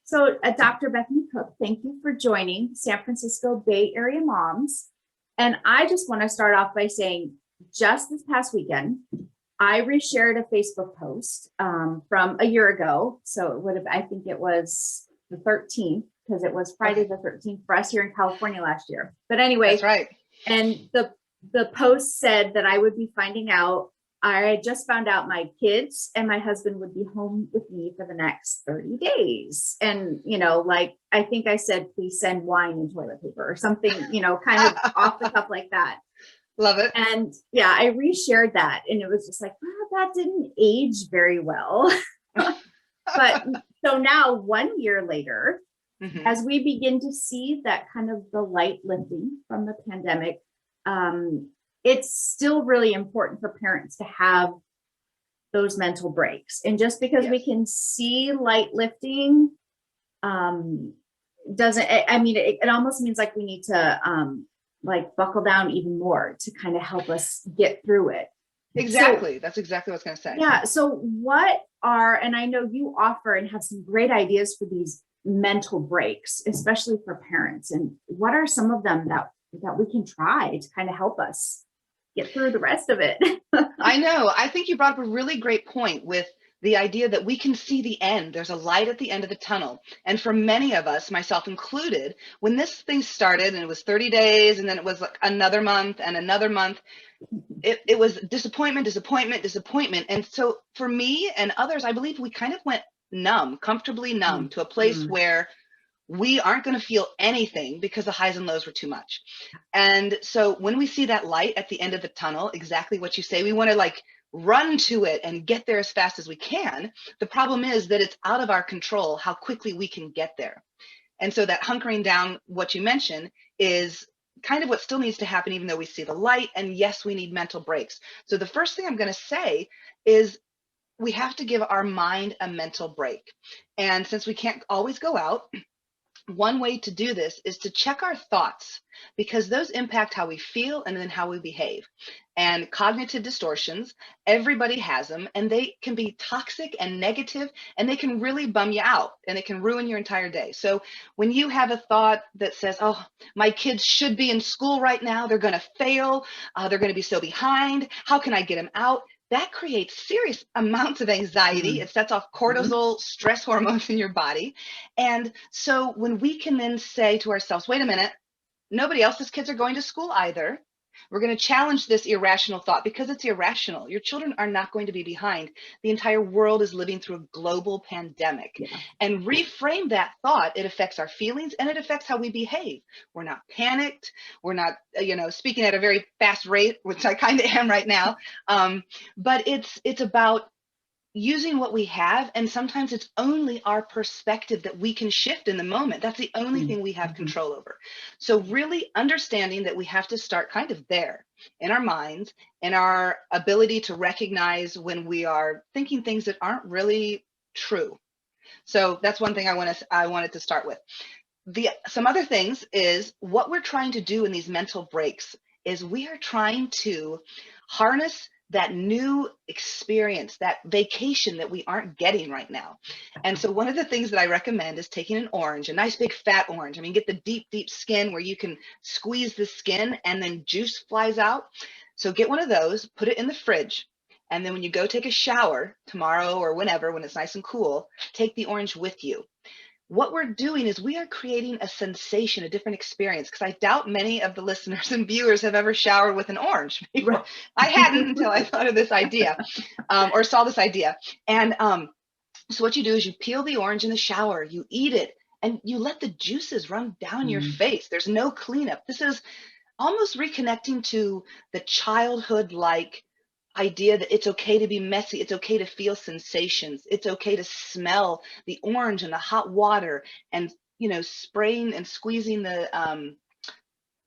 So, Dr. Bethany Cook, thank you for joining San Francisco Bay Area Moms. And I just want to start off by saying, just this past weekend, I reshared a Facebook post from a year ago. So it would have, I think it was the 13th, because it was Friday the 13th for us here in California last year. But anyway, That's right. And the post said that I would be finding out. I just found out my kids and my husband would be home with me for the next 30 days. And, like, I think I said, please send wine and toilet paper or something, kind of off the cuff like that. Love it. And yeah, I reshared that. And it was just like, that didn't age very well. But so now, 1 year later, as we begin to see that kind of the light lifting from the pandemic, it's still really important for parents to have those mental breaks. And just because we can see light lifting, it almost means like we need to like buckle down even more to kind of help us get through it. Exactly. So, that's exactly what I was going to say. Yeah. So and I know you offer and have some great ideas for these mental breaks, especially for parents. And what are some of them that we can try to kind of help us get through the rest of it? I know. I think you brought up a really great point with the idea that we can see the end. There's a light at the end of the tunnel. And for many of us, myself included, when this thing started and it was 30 days and then it was like another month and another month, it was disappointment. And so for me and others, I believe we kind of went numb, comfortably numb, to a place where we aren't going to feel anything because the highs and lows were too much. And so when we see that light at the end of the tunnel, exactly what you say, we want to like run to it and get there as fast as we can. The problem is that it's out of our control how quickly we can get there. And so that hunkering down, what you mentioned, is kind of what still needs to happen, even though we see the light. And yes, we need mental breaks. So the first thing I'm going to say is we have to give our mind a mental break. And since we can't always go out, one way to do this is to check our thoughts, because those impact how we feel and then how we behave. And cognitive distortions, everybody has them, and they can be toxic and negative, and they can really bum you out, and it can ruin your entire day. So when you have a thought that says, oh, my kids should be in school right now, they're going to fail, they're going to be so behind, how can I get them out? That creates serious amounts of anxiety. It sets off cortisol, stress hormones in your body. And so when we can then say to ourselves, wait a minute, nobody else's kids are going to school either. We're going to challenge this irrational thought because it's irrational. Your children are not going to be behind. The entire world is living through a global pandemic. And reframe that thought. It affects our feelings and it affects how we behave. We're not panicked. We're not, speaking at a very fast rate, which I kind of am right now. But it's about using what we have, and sometimes it's only our perspective that we can shift in the moment. That's the only thing we have control over. So really understanding that we have to start kind of there in our minds and our ability to recognize when we are thinking things that aren't really true. So that's one thing I wanted to start with. Some other things is what we're trying to do in these mental breaks is we are trying to harness that new experience, that vacation that we aren't getting right now. And so one of the things that I recommend is taking an orange, a nice big fat orange. I mean, get the deep, deep skin where you can squeeze the skin and then juice flies out. So get one of those, put it in the fridge. And then when you go take a shower tomorrow or whenever, when it's nice and cool, take the orange with you. What we're doing is we are creating a sensation, a different experience, because I doubt many of the listeners and viewers have ever showered with an orange before. I hadn't until I thought of this idea or saw this idea. And so what you do is you peel the orange in the shower, you eat it, and you let the juices run down your face. There's no cleanup. This is almost reconnecting to the childhood-like idea that it's okay to be messy, it's okay to feel sensations, it's okay to smell the orange and the hot water, and spraying and squeezing the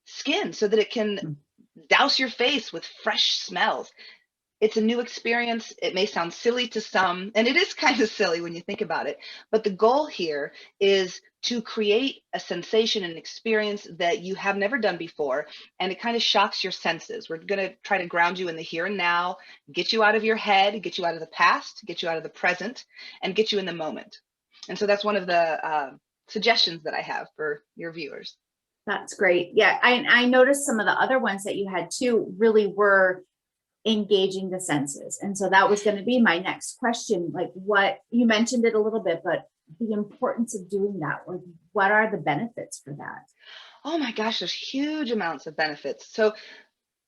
skin so that it can douse your face with fresh smells. It's a new experience. It may sound silly to some, and it is kind of silly when you think about it, but the goal here is to create a sensation and experience that you have never done before, and it kind of shocks your senses. We're going to try to ground you in the here and now, get you out of your head, get you out of the past, get you out of the present, and get you in the moment. And so that's one of the suggestions that I have for your viewers. That's great. Yeah, I noticed some of the other ones that you had too really were engaging the senses. And so that was going to be my next question. Like, what you mentioned it a little bit, but the importance of doing that, like what are the benefits for that? Oh my gosh, there's huge amounts of benefits. So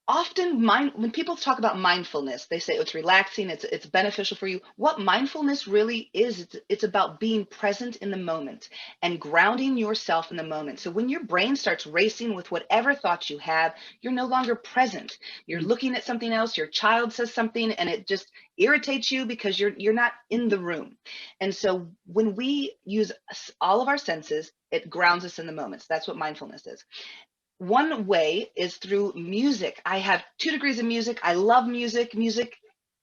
often when people talk about mindfulness, they say, oh, it's relaxing, it's beneficial for you. What mindfulness really is, it's about being present in the moment and grounding yourself in the moment. So when your brain starts racing with whatever thoughts you have, you're no longer present. You're looking at something else, your child says something, and it just irritates you because you're not in the room. And so when we use all of our senses, it grounds us in the moment. So that's what mindfulness is. One way is through music. I have 2 degrees in music. I love music. Music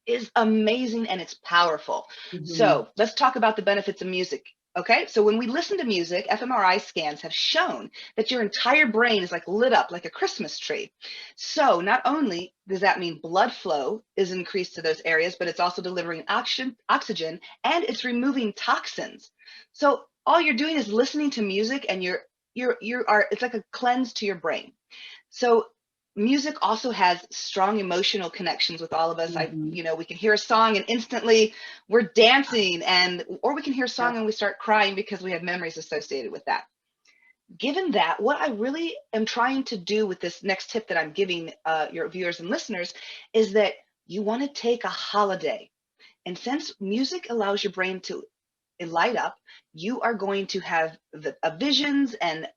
is amazing and it's powerful. So let's talk about the benefits of music. Okay, so when we listen to music, fMRI scans have shown that your entire brain is like lit up like a Christmas tree. So not only does that mean blood flow is increased to those areas, but it's also delivering oxygen and it's removing toxins. So all you're doing is listening to music and it's like a cleanse to your brain. So music also has strong emotional connections with all of us. We can hear a song and instantly we're dancing, or we can hear a song and we start crying because we have memories associated with that. Given that, what I really am trying to do with this next tip that I'm giving your viewers and listeners is that you want to take a holiday. And since music allows your brain to light up, you are going to have visions and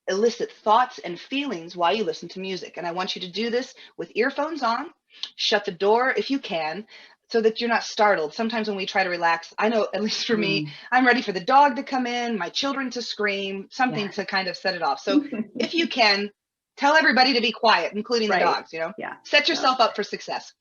elicit thoughts and feelings while you listen to music. And I want you to do this with earphones on, shut the door if you can, so that you're not startled. Sometimes when we try to relax, I know, at least for me, I'm ready for the dog to come in, my children to scream, something to kind of set it off. So if you can, tell everybody to be quiet, including the dogs, set yourself up for success.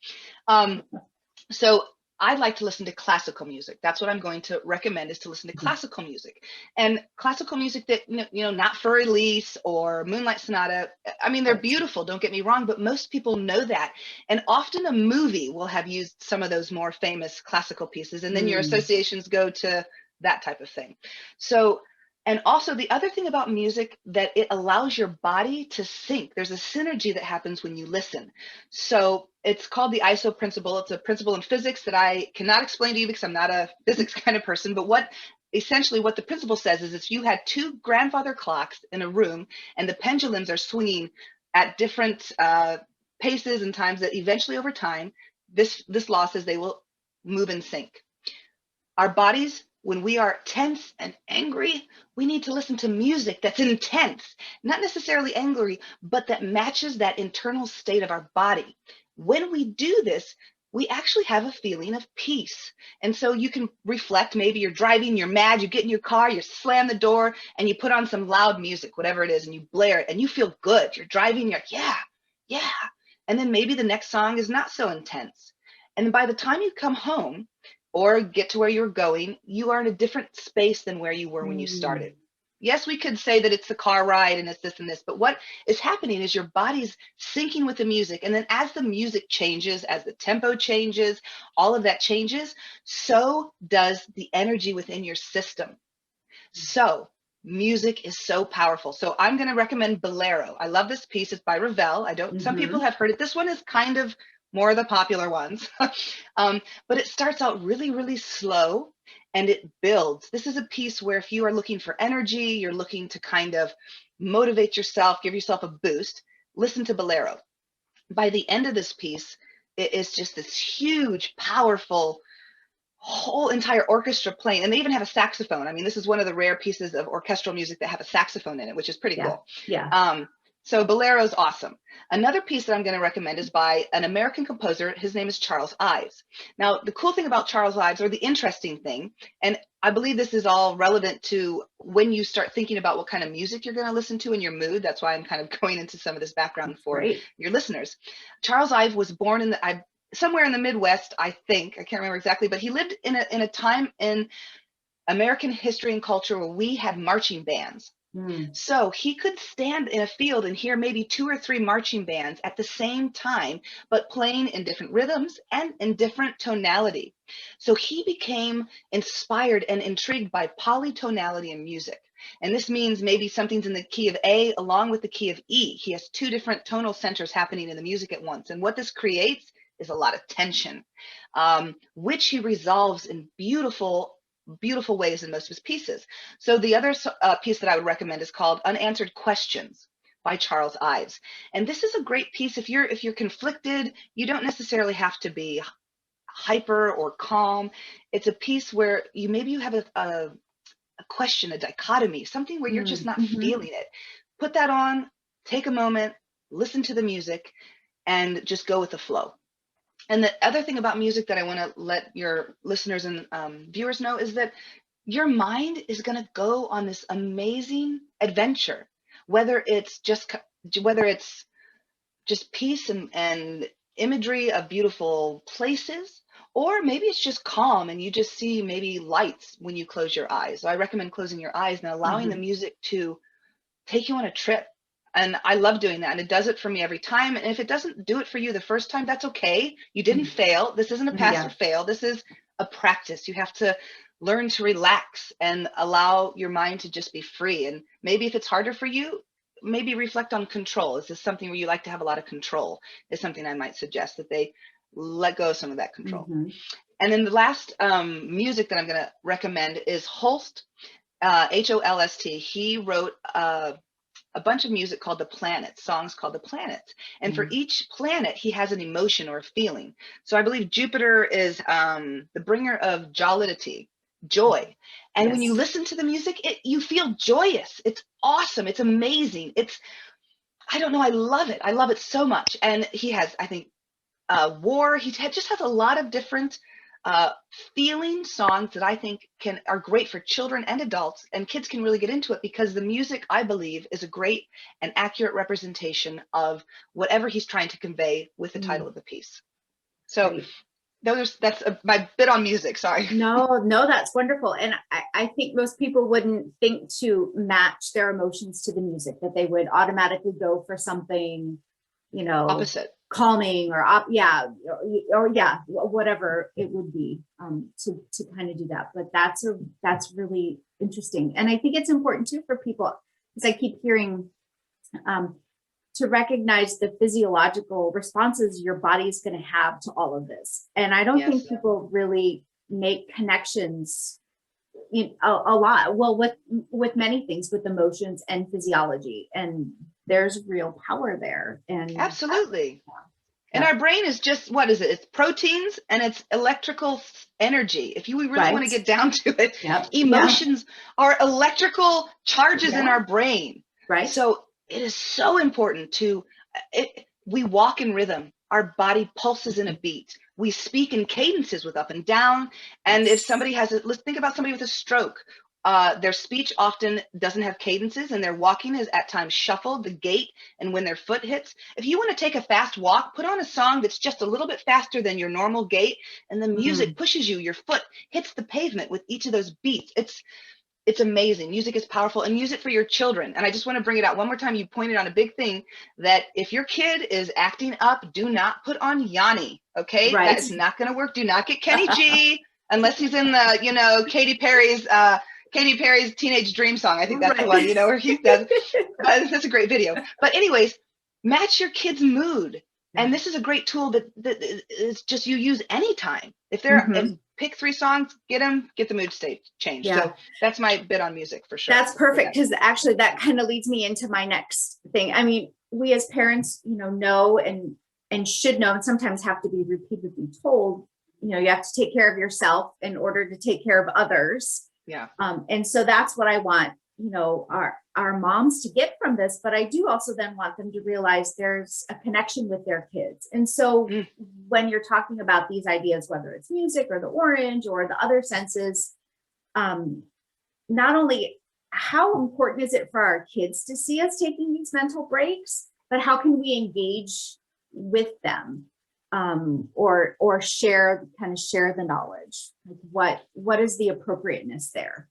So I like to listen to classical music. That's what I'm going to recommend, is to listen to classical music. And classical music that, not for Elise or Moonlight Sonata. I mean, they're beautiful, don't get me wrong, but most people know that. And often a movie will have used some of those more famous classical pieces. And then your associations go to that type of thing. So, and also the other thing about music, that it allows your body to sync. There's a synergy that happens when you listen. So it's called the ISO principle. It's a principle in physics that I cannot explain to you because I'm not a physics kind of person. But essentially what the principle says is, if you had 2 grandfather clocks in a room and the pendulums are swinging at different paces and times, that eventually over time, this law says they will move in sync. Our bodies, when we are tense and angry, we need to listen to music that's intense, not necessarily angry, but that matches that internal state of our body. When we do this, we actually have a feeling of peace. And so you can reflect, maybe you're driving, you're mad, you get in your car, you slam the door and you put on some loud music, whatever it is, and you blare it and you feel good. You're driving, you're like, yeah, yeah. And then maybe the next song is not so intense. And by the time you come home, or get to where you're going, you are in a different space than where you were when you started. Yes, we could say that it's the car ride and it's this and this, but what is happening is your body's syncing with the music. And then as the music changes, as the tempo changes, all of that changes, so does the energy within your system. So music is so powerful. So I'm going to recommend Bolero. I love this piece. It's by Ravel. Some people have heard it. This one is kind of more of the popular ones. But it starts out really, really slow and it builds. This is a piece where if you are looking for energy, you're looking to kind of motivate yourself, give yourself a boost, listen to Bolero. By the end of this piece, it is just this huge, powerful, whole entire orchestra playing. And they even have a saxophone. I mean, this is one of the rare pieces of orchestral music that have a saxophone in it, which is pretty cool. So Bolero is awesome. Another piece that I'm going to recommend is by an American composer. His name is Charles Ives. Now, the cool thing about Charles Ives, or the interesting thing, and I believe this is all relevant to when you start thinking about what kind of music you're going to listen to in your mood. That's why I'm kind of going into some of this background for your listeners. Charles Ives was born somewhere in the Midwest, I think. I can't remember exactly, but he lived in a time in American history and culture where we had marching bands. Mm. So he could stand in a field and hear maybe 2 or 3 marching bands at the same time, but playing in different rhythms and in different tonality. So he became inspired and intrigued by polytonality in music. And this means maybe something's in the key of A along with the key of E. He has 2 different tonal centers happening in the music at once. And what this creates is a lot of tension, which he resolves in beautiful, beautiful ways in most of his pieces. So the other piece that I would recommend is called Unanswered Questions by Charles Ives. And this is a great piece if you're conflicted. You don't necessarily have to be hyper or calm. It's a piece where you have a question, a dichotomy, something where you're just not Mm-hmm. feeling it. Put that on, take a moment, listen to the music, and just go with the flow. And the other thing about music that I want to let your listeners and viewers know is that your mind is going to go on this amazing adventure, whether it's just peace and imagery of beautiful places, or maybe it's just calm and you just see maybe lights when you close your eyes. So I recommend closing your eyes and allowing the Mm-hmm. music to take you on a trip. And I love doing that. And it does it for me every time. And if it doesn't do it for you the first time, that's okay. You didn't fail. This isn't a pass or Yeah. fail. This is a practice. You have to learn to relax and allow your mind to just be free. And maybe if it's harder for you, maybe reflect on control. Is this something where you like to have a lot of control? Is something I might suggest that they let go of some of that control. Mm-hmm. And then the last music that I'm going to recommend is Holst, Holst. He wrote a bunch of music called the planets, songs called the planets. And for each planet, he has an emotion or a feeling. So I believe Jupiter is the bringer of jollity, joy. And when you Yes. listen to the music, you feel joyous. It's awesome. It's amazing. I don't know. I love it. I love it so much. And he has, I think, war. Just has a lot of different uh, feeling songs that I think are great for children and adults, and kids can really get into it because the music, I believe, is a great and accurate representation of whatever he's trying to convey with the title Mm. of the piece. So Right. that's my bit on music. Sorry. No, that's wonderful. And I think most people wouldn't think to match their emotions to the music, that they would automatically go for something, you know, Opposite. calming or or yeah, whatever it would be, to kind of do that. But that's really interesting. And I think it's important too for people, because I keep hearing, um, to recognize the physiological responses your body is going to have to all of this. And I don't think Yes. people really make connections, a lot. Well, with many things, with emotions and physiology, and there's real power there. And Absolutely. And yeah, our brain is just, what is it? It's proteins and it's electrical energy. If we really want right. to get down to it, Yep. Yeah. emotions are electrical charges in Yeah. our brain. Right. So it is so important we walk in rhythm. Our body pulses in a beat. We speak in cadences with up and down. And if Yes. somebody let's think about somebody with a stroke. Their speech often doesn't have cadences and their walking is at times shuffled, the gait, and when their foot hits. If you want to take a fast walk, put on a song that's just a little bit faster than your normal gait, and the music Mm. pushes you. Your foot hits the pavement with each of those beats. It's amazing. Music is powerful, and use it for your children. And I just want to bring it out one more time. You pointed on a big thing that if your kid is acting up, do not put on Yanni. Okay, that Right. is not going to work. Do not get Kenny G unless he's in the Katy Perry's Teenage Dream song. I think that's the Right. one, where he does. That's a great video. But anyways, match your kid's mood. And Yeah. this is a great tool that is just you use anytime. If they're Mm-hmm. pick 3 songs, get the mood state changed. Yeah. So that's my bit on music for sure. That's perfect, because actually that kind of leads me into my next thing. I mean, we as parents, know and should know, and sometimes have to be repeatedly told, you have to take care of yourself in order to take care of others. Yeah. And so that's what I want, our moms to get from this. But I do also then want them to realize there's a connection with their kids. And so when you're talking about these ideas, whether it's music or the orange or the other senses, not only how important is it for our kids to see us taking these mental breaks, but how can we engage with them, or share the knowledge? Like what is the appropriateness there?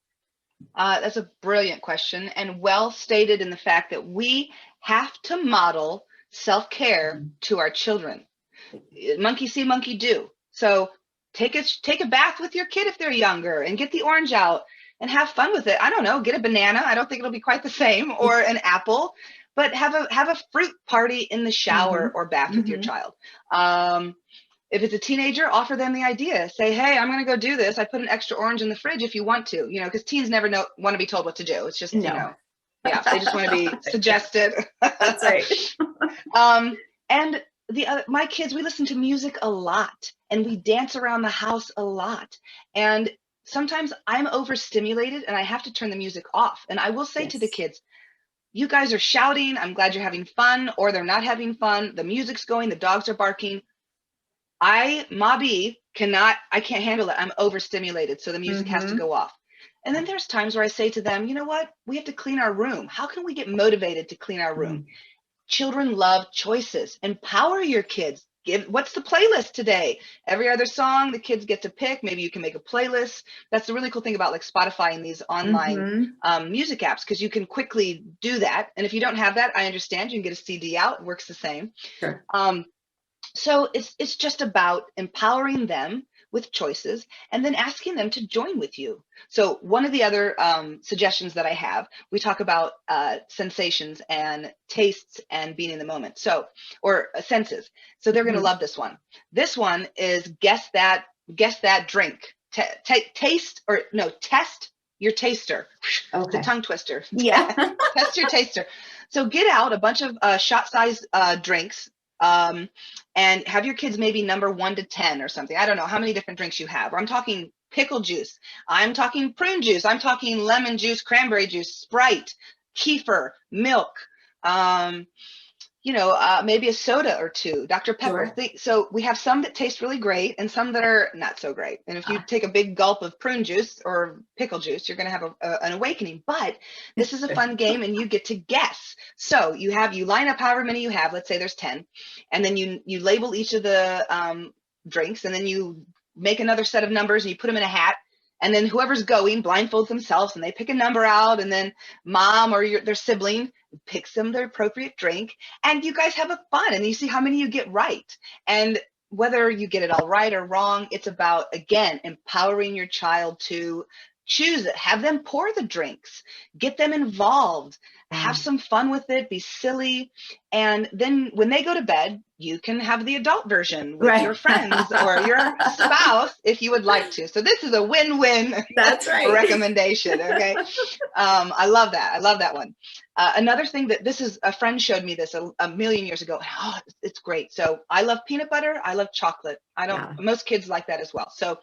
That's a brilliant question, and well stated in the fact that we have to model self-care to our children. Monkey see, monkey do. So take a bath with your kid if they're younger, and get the orange out and have fun with it. I don't know, get a banana. I don't think it'll be quite the same, or an apple, but have a fruit party in the shower Mm-hmm. or bath with your Mm-hmm. child. If it's a teenager, offer them the idea. Say, hey, I'm going to go do this. I put an extra orange in the fridge if you want to, because teens never want to be told what to do. It's just, No. yeah, they just want to be Yeah, suggested. that's right. um, and my kids, we listen to music a lot, and we dance around the house a lot. And sometimes I'm overstimulated and I have to turn the music off. And I will say to the Yes. kids, you guys are shouting, I'm glad you're having fun, or they're not having fun. The music's going, the dogs are barking. I can't handle it. I'm overstimulated. So the music has to Mm-hmm. go off. And then there's times where I say to them, you know what? We have to clean our room. How can we get motivated to clean our room? Children love choices. Empower your kids. What's the playlist today? Every other song the kids get to pick. Maybe you can make a playlist. That's the really cool thing about like Spotify and these online Mm-hmm. music apps, because you can quickly do that. And if you don't have that, I understand. You can get a CD out. It works the same. Sure. So it's just about empowering them with choices, and then asking them to join with you. So one of the other suggestions that I have, we talk about sensations and tastes and being in the moment. So, or senses. So they're going to Mm-hmm. love this one. This one is guess that drink. Taste, or no, test your taster. It's a Okay. tongue twister. Yeah. Test your taster. So get out a bunch of shot-sized drinks, and have your kids maybe number 1 to 10 or something. I don't know how many different drinks you have. Or I'm talking pickle juice. I'm talking prune juice. I'm talking lemon juice, cranberry juice, Sprite, kefir, milk. Um, maybe a soda or two, Dr. Pepper. Sure. So we have some that taste really great and some that are not so great. And if you Ah. take a big gulp of prune juice or pickle juice, you're going to have an awakening. But this is a fun game, and you get to guess. So you line up however many you have. Let's say there's 10, and then you label each of the drinks, and then you make another set of numbers and you put them in a hat. And then whoever's going blindfolds themselves, and they pick a number out, and then mom or their sibling picks them the appropriate drink, and you guys have a fun, and you see how many you get right. And whether you get it all right or wrong, it's about, again, empowering your child to choose it. Have them pour the drinks, get them involved, have Yeah. some fun with it, be silly. And then when they go to bed, you can have the adult version with your Right. friends or your spouse if you would like to. So this is a win-win That's right. recommendation. Okay. I love that. I love that one. Another thing that a friend showed me this a million years ago. Oh, it's great. So I love peanut butter. I love chocolate. Yeah. Most kids like that as well. So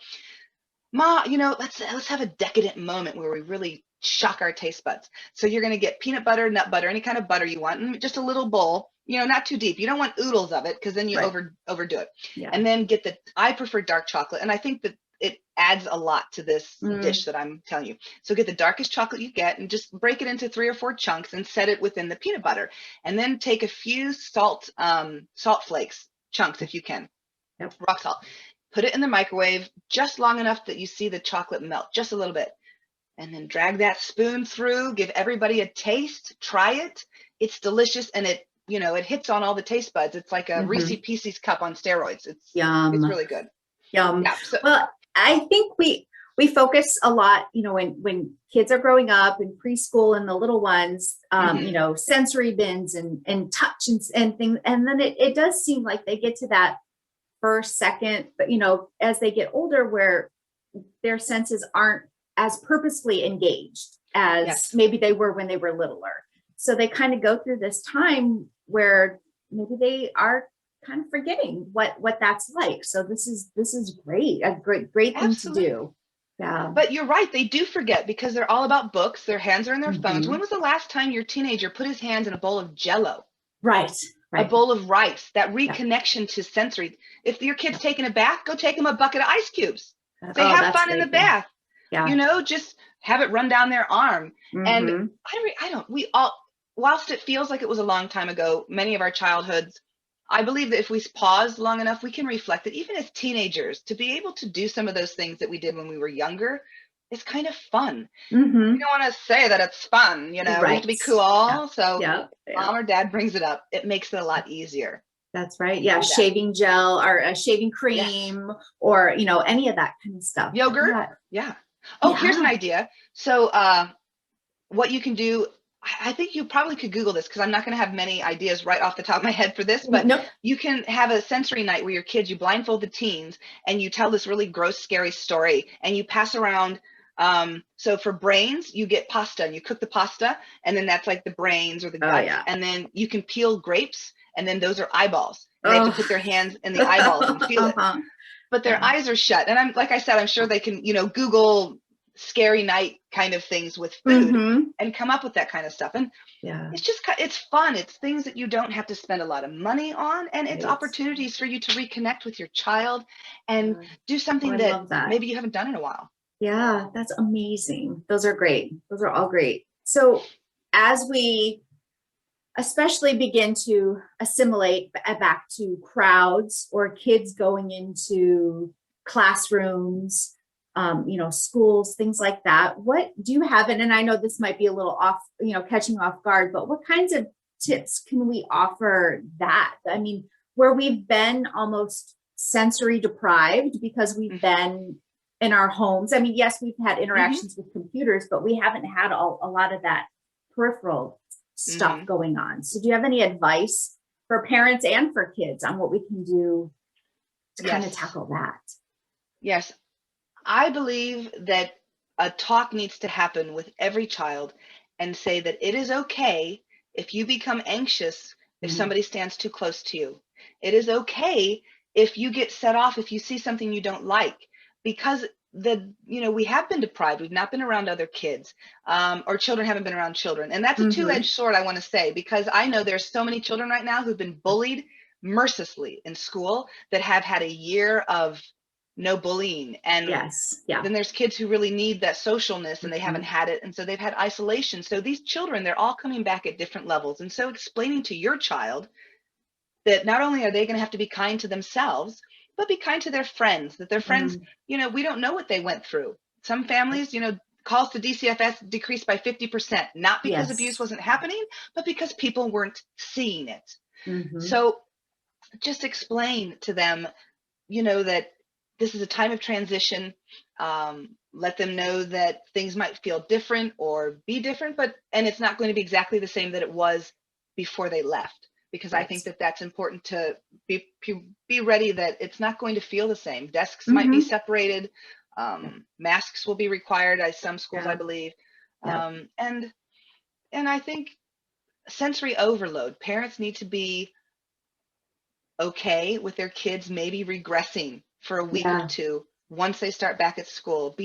let's have a decadent moment where we really shock our taste buds. So you're going to get peanut butter, nut butter, any kind of butter you want, and just a little bowl, not too deep. You don't want oodles of it, because then you Right. overdo it. Yeah. And then I prefer dark chocolate. And I think that it adds a lot to this Mm. dish that I'm telling you. So get the darkest chocolate you get and just break it into 3 or 4 chunks and set it within the peanut butter. And then take a few salt flakes, chunks if you can, Yep. rock salt. Put it in the microwave just long enough that you see the chocolate melt just a little bit. And then drag that spoon through, give everybody a taste, try it. It's delicious, and it hits on all the taste buds. It's like a Reese Mm-hmm. Pieces cup on steroids. It's Yum. really good. Yum. Yeah. So Well, I think we focus a lot, when kids are growing up in preschool and the little ones, mhm. sensory bins and touch and things. And then it does seem like they get to that first, second, but as they get older, where their senses aren't as purposefully engaged as Yes. maybe they were when they were littler. So they kind of go through this time where maybe they are kind of forgetting what that's like. So this is great, a great thing to Absolutely. do. Yeah. But you're right, they do forget because they're all about books. Their hands are in their phones. When Mhm. was the last time your teenager put his hands in a bowl of Jello, Right. a Right. bowl of rice? That Yeah. reconnection to sensory. If your kid's Yeah. taking a bath, go take them a bucket of ice cubes. Say, Oh, have that's fun in the great. Yeah. bath. Yeah. Just have it run down their arm. And Mm-hmm. I don't, we all, whilst it feels like it was a long time ago, many of our childhoods, I believe that if we pause long enough, we can reflect that even as teenagers, to be able to do some of those things that we did when we were younger is kind of fun. We Mm-hmm. don't want to say that it's fun, you know, we have to Right. be Yeah. cool. So Yeah. Yeah. mom or dad brings it up. It makes it a lot easier That's right. to Yeah. do that. Shaving gel or a shaving Yes. cream or, any of that kind of stuff. But Yogurt. yeah. Yeah. Oh, here's an Yeah. idea. So, what you can do, I think you probably could Google this because I'm not going to have many ideas right off the top of my head for this, but Nope. you can have a sensory night where your kids, you blindfold the teens and you tell this really gross, scary story and you pass around. So for brains, you get pasta and you cook the pasta and then that's like the brains or the Oh, guts. yeah. And then you can peel grapes and then those are eyeballs and they have to Oh. put their hands in the eyeballs and feel it, Uh-huh. but their Yeah. eyes are shut. And I'm, like I said, I'm sure they can, Google scary night kind of things with food Mm-hmm. and come up with that kind of stuff. And Yeah. it's fun. It's things that you don't have to spend a lot of money on. And it's Right. opportunities for you to reconnect with your child and Yeah. do Oh, something I that love that. maybe you haven't done in a while. Yeah, that's amazing. Those are great. Those are all great. So as we especially begin to assimilate back to crowds or kids going into classrooms, schools, things like that. What do you have? And I know this might be a little off, catching off guard, but what kinds of tips can we offer that? I mean, where we've been almost sensory deprived because we've Hmm. been in our homes. I mean, yes, we've had Hmm. interactions with computers, but we haven't had a lot of that peripheral stuff Hmm. going on. So do you have any advice for parents and for kids on what we can do to kind of Yes. tackle that? Yes. I believe that a talk needs to happen with every child and say that it is okay if you become anxious if Mm, somebody stands too close to you. It is okay if you get set off if you see something you don't like because we have been deprived. We've not been around other kids, or children haven't been around children. And that's a mm-hmm. two-edged sword, I want to say, because I know there's so many children right now who've been bullied mercilessly in school that have had a year of no bullying. And Yes. Yeah. then there's kids who really need that socialness and they haven't Mm-hmm. had it. And so they've had isolation. So these children, they're all coming back at different levels. And so explaining to your child that not only are they going to have to be kind to themselves, but be kind to their friends, that their friends, Mm, we don't know what they went through. Some families, calls to DCFS decreased by 50%, not because abuse yes. wasn't happening, but because people weren't seeing it. Mm-hmm. So just explain to them that this is a time of transition. Let them know that things might feel different or be different, and it's not going to be exactly the same that it was before they left. Because I Right. think that that's important to be ready that it's not going to feel the same. Desks might be Mm-hmm. separated. Yeah. Masks will be required at some schools, I Yeah. believe. Yeah. And I think sensory overload. Parents need to be okay with their kids maybe regressing for a week or Yeah. two once they start back at school,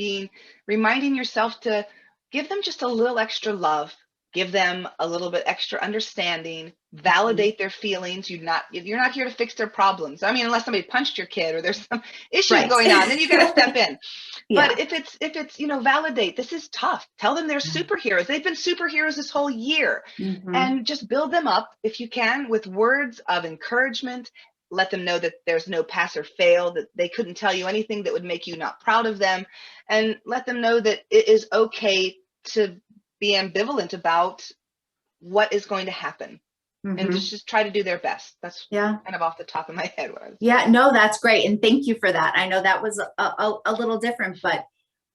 reminding yourself to give them just a little extra love, give them a little bit extra understanding, Mhm. validate their feelings. You're not here to fix their problems. I mean, unless somebody punched your kid or there's some issues Right. going on, then you got to step in. But Yeah. if it's validate, this is tough. Tell them they're Yeah. superheroes. They've been superheroes this whole year. Mm-hmm. And just build them up if you can with words of encouragement. Let them know that there's no pass or fail, that they couldn't tell you anything that would make you not proud of them, and let them know that it is okay to be ambivalent about what is going to happen, and Mm-hmm. just try to do their best. That's Yeah. kind of off the top of my head what I would Yeah, say. no, that's great. And thank you for that. I know that was a little different, but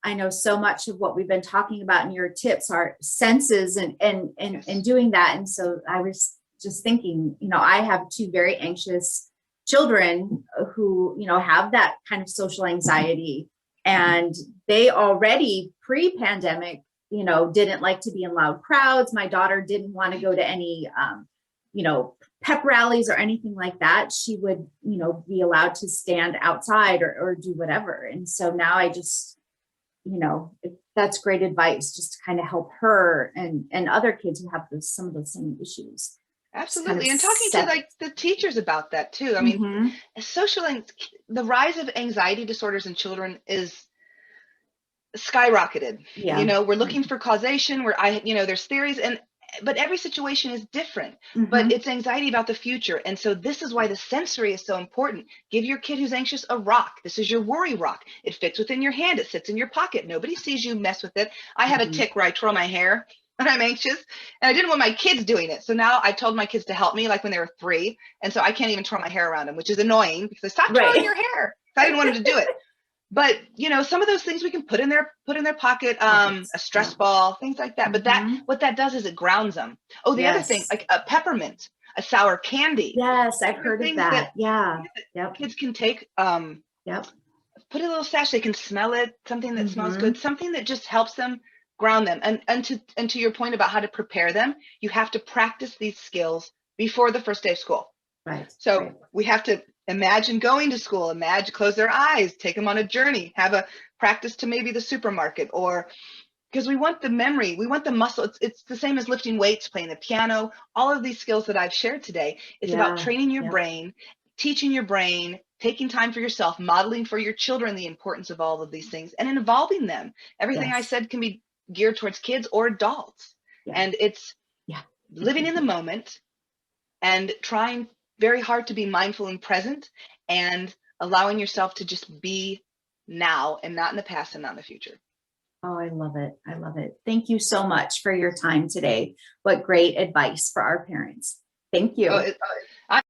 I know so much of what we've been talking about in your tips are senses and Yes. doing that. And so I was just thinking, I have two very anxious children who, have that kind of social anxiety. And they already pre-pandemic, didn't like to be in loud crowds. My daughter didn't want to go to any you know, pep rallies or anything like that. She would, be allowed to stand outside or do whatever. And so now I just, that's great advice just to kind of help her and other kids who have some of those same issues. Just kind of Absolutely. And talking to set. like the teachers about that too. I mean, Mm-hmm. the rise of anxiety disorders in children is skyrocketed. Yeah. We're looking for causation, there's theories, and but every situation is different. But Mhm. it's anxiety about the future. And so this is why the sensory is so important. Give your kid who's anxious a rock. This is your worry rock. It fits within your hand. It sits in your pocket. Nobody sees you mess with it. I have a Mhm. tick where I twirl my hair when I'm anxious, and I didn't want my kids doing it. So now I told my kids to help me, like when they were 3. And so I can't even twirl my hair around them, which is annoying because they stop twirling Right. your hair. I didn't want them to do it. But some of those things we can put in their pocket, a Pockets. stress Yeah. ball, things like that. But Mhm. what that does is it grounds them. Oh, the other thing, Yes. like a peppermint, a sour candy. Yes, I've These are heard of things that that. Yeah. Yep. kids can take, Yep. put a little stash. They can smell it, something that smells good, Mhm. something that just helps them ground them. And to your point about how to prepare them, you have to practice these skills before the first day of school. Right. So Right. we have to imagine going to school, imagine, close their eyes, take them on a journey, have a practice to maybe the supermarket, or because we want the memory, we want the muscle. It's the same as lifting weights, playing the piano, all of these skills that I've shared today. It's about Yeah. training your Yep. brain, teaching your brain, taking time for yourself, modeling for your children the importance of all of these things, and involving them. Everything I Yes. said can be geared towards kids or adults. Yeah. And it's Yeah. living in the moment and trying very hard to be mindful and present and allowing yourself to just be now and not in the past and not in the future. Oh, I love it. I love it. Thank you so much for your time today. What great advice for our parents. Thank Oh, you. I